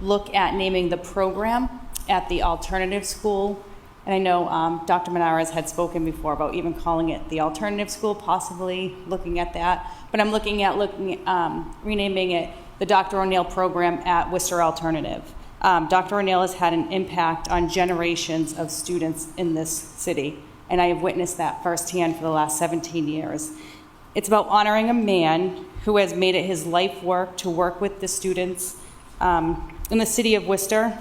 look at naming the program at the alternative school. And I know Dr. Menares had spoken before about even calling it the alternative school, possibly looking at that. But I'm looking at renaming it the Dr. O'Neill program at Worcester Alternative. Dr. O'Neill has had an impact on generations of students in this city, and I have witnessed that firsthand for the last 17 years. It's about honoring a man who has made it his life work to work with the students in the city of Worcester,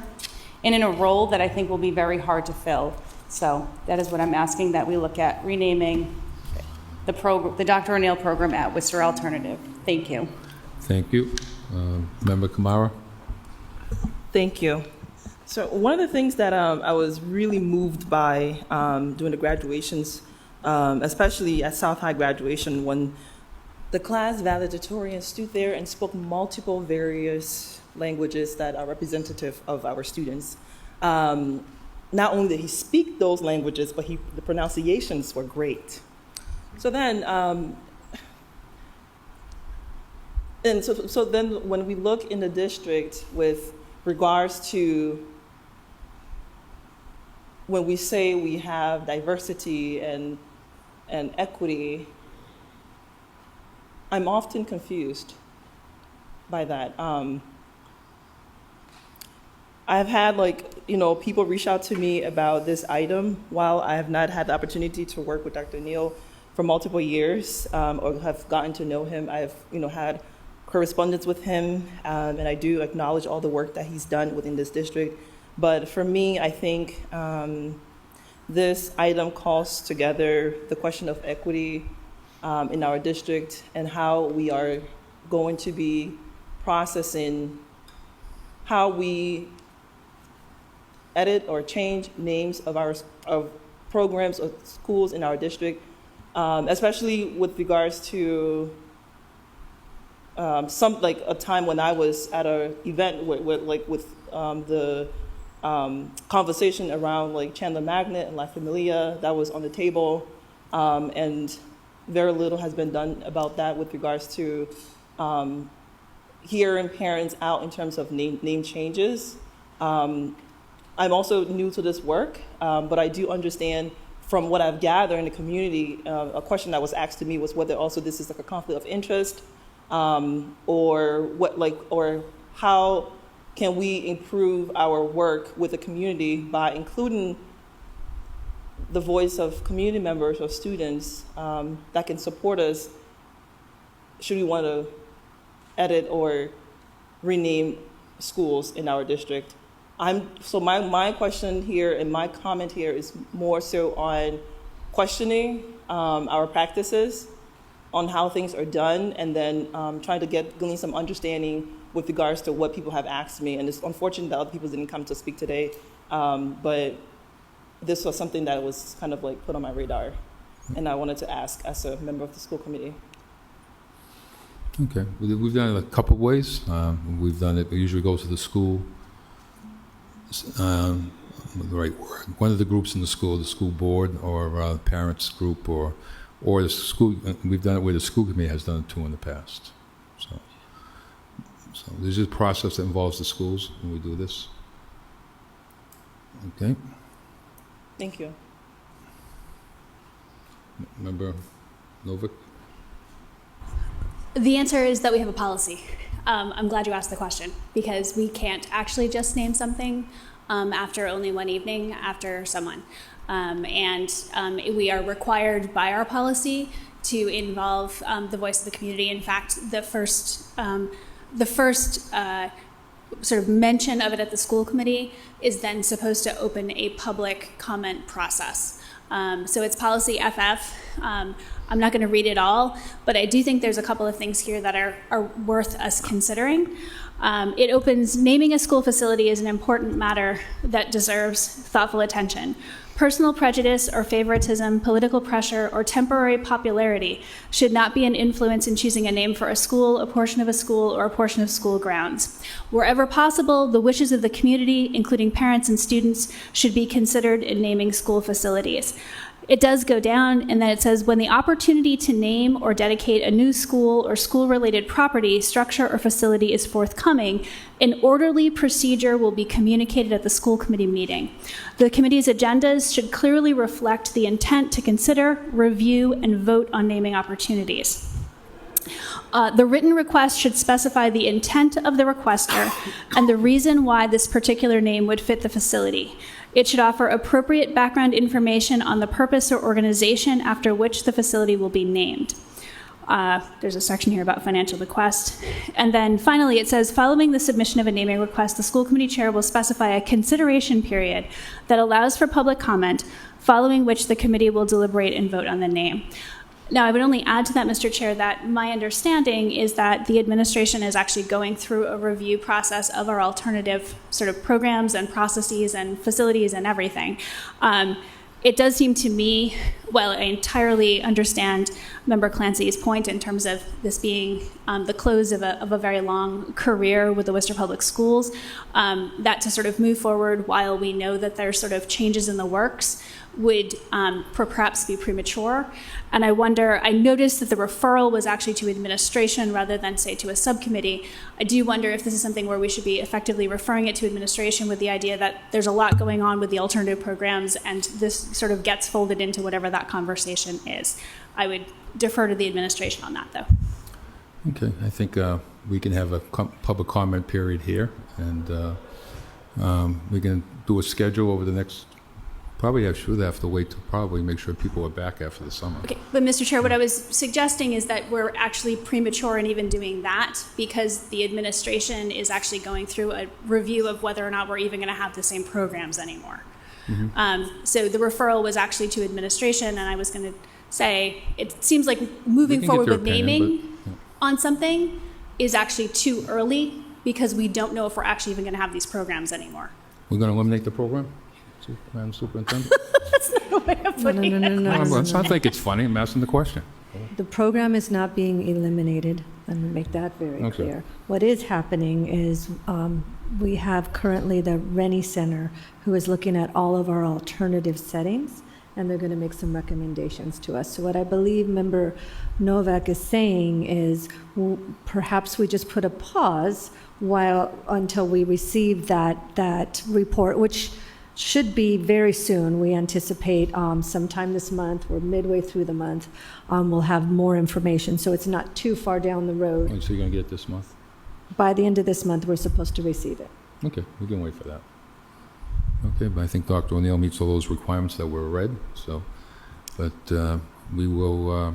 and in a role that I think will be very hard to fill. So that is what I'm asking, that we look at renaming the Dr. O'Neill program at Worcester Alternative. Thank you. Thank you. Member Kamara? Thank you. So one of the things that I was really moved by during the graduations, especially at South High graduation, when the class valedictorian stood there and spoke multiple various languages that are representative of our students. Not only did he speak those languages, but the pronunciations were great. So then, so then when we look in the district with regards to when we say we have diversity and equity, I'm often confused by that. I've had people reach out to me about this item while I have not had the opportunity to work with Dr. Neal for multiple years or have gotten to know him. I've had correspondence with him, and I do acknowledge all the work that he's done within this district. But for me, I think this item calls together the question of equity in our district and how we are going to be processing how we edit or change names of programs or schools in our district, especially with regards to a time when I was at an event with the conversation around Chandler Magnet and La Familia that was on the table, and very little has been done about that with regards to hearing parents out in terms of name changes. I'm also new to this work, but I do understand from what I've gathered in the community, a question that was asked to me was whether also this is a conflict of interest, or how can we improve our work with the community by including the voice of community members or students that can support us should we want to edit or rename schools in our district. So my question here and my comment here is more so on questioning our practices on how things are done, and then trying to glean some understanding with regards to what people have asked me. And it's unfortunate that other people didn't come to speak today, but this was something that was kind of put on my radar, and I wanted to ask as a member of the school committee. Okay, we've done it a couple of ways. We've done it usually goes to the school, the right word. One of the groups in the school board, or parents group, or the school. We've done it where the school committee has done it too in the past. So this is a process that involves the schools when we do this. Okay. Thank you. Member Novick? The answer is that we have a policy. I'm glad you asked the question, because we can't actually just name something after only one evening after someone. We are required by our policy to involve the voice of the community. In fact, the first sort of mention of it at the school committee is then supposed to open a public comment process. So it's policy FF. I'm not going to read it all, but I do think there's a couple of things here that are worth us considering. It opens, naming a school facility is an important matter that deserves thoughtful attention. Personal prejudice or favoritism, political pressure, or temporary popularity should not be an influence in choosing a name for a school, a portion of a school, or a portion of school grounds. Wherever possible, the wishes of the community, including parents and students, should be considered in naming school facilities. It does go down, and then it says, when the opportunity to name or dedicate a new school or school-related property, structure, or facility is forthcoming, an orderly procedure will be communicated at the school committee meeting. The committee's agendas should clearly reflect the intent to consider, review, and vote on naming opportunities. The written request should specify the intent of the requester and the reason why this particular name would fit the facility. It should offer appropriate background information on the purpose or organization after which the facility will be named. There's a section here about financial bequest. And then finally, it says, following the submission of a naming request, the school committee chair will specify a consideration period that allows for public comment, following which the committee will deliberate and vote on the name. Now, I would only add to that, Mr. Chair, that my understanding is that the administration is actually going through a review process of our alternative sort of programs and processes and facilities and everything. It does seem to me, well, I entirely understand Member Clancy's point in terms of this being the close of a very long career with the Worcester Public Schools, that to sort of move forward while we know that there's sort of changes in the works would perhaps be premature. And I wonder, I noticed that the referral was actually to administration rather than, say, to a subcommittee. I do wonder if this is something where we should be effectively referring it to administration with the idea that there's a lot going on with the alternative programs and this sort of gets folded into whatever that conversation is. I would defer to the administration on that, though. Okay, I think we can have a public comment period here, and we can do a schedule over the next. Probably I should have to wait to probably make sure people are back after the summer. Okay, but Mr. Chair, what I was suggesting is that we're actually premature in even doing that because the administration is actually going through a review of whether or not we're even going to have the same programs anymore. Mm-hmm. So the referral was actually to administration, and I was going to say it seems like moving forward with naming on something is actually too early because we don't know if we're actually even going to have these programs anymore. We're going to eliminate the program? Madam Superintendent? That's not a way of putting it. No, I think it's funny. I'm asking the question. The program is not being eliminated. Let me make that very clear. What is happening is we have currently the Rennie Center who is looking at all of our alternative settings, and they're going to make some recommendations to us. So what I believe Member Novak is saying is perhaps we just put a pause until we receive that report, which should be very soon. We anticipate sometime this month or midway through the month, we'll have more information. So it's not too far down the road. So you're going to get it this month? By the end of this month, we're supposed to receive it. Okay, we can wait for that. Okay, but I think Dr. O'Neill meets all those requirements that were read. So, but we will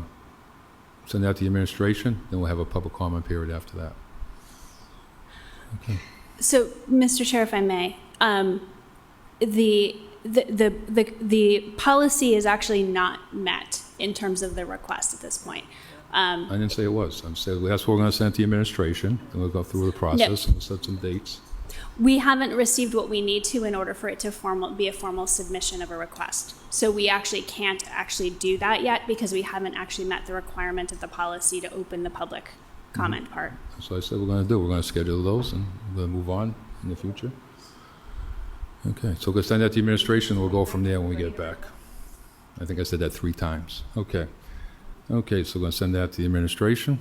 send that to the administration, then we'll have a public comment period after that. Okay. So, Mr. Chair, if I may, the policy is actually not met in terms of the request at this point. I didn't say it was. I'm saying that's what we're going to send to the administration, and we'll go through the process and we'll set some dates. We haven't received what we need to in order for it to be a formal submission of a request. So we actually can't actually do that yet because we haven't actually met the requirement of the policy to open the public comment part. That's what I said we're going to do. We're going to schedule those and we're going to move on in the future. Okay, so we'll send that to the administration, and we'll go from there when we get back. I think I said that 3 times. Okay. Okay, so we're going to send that to the administration,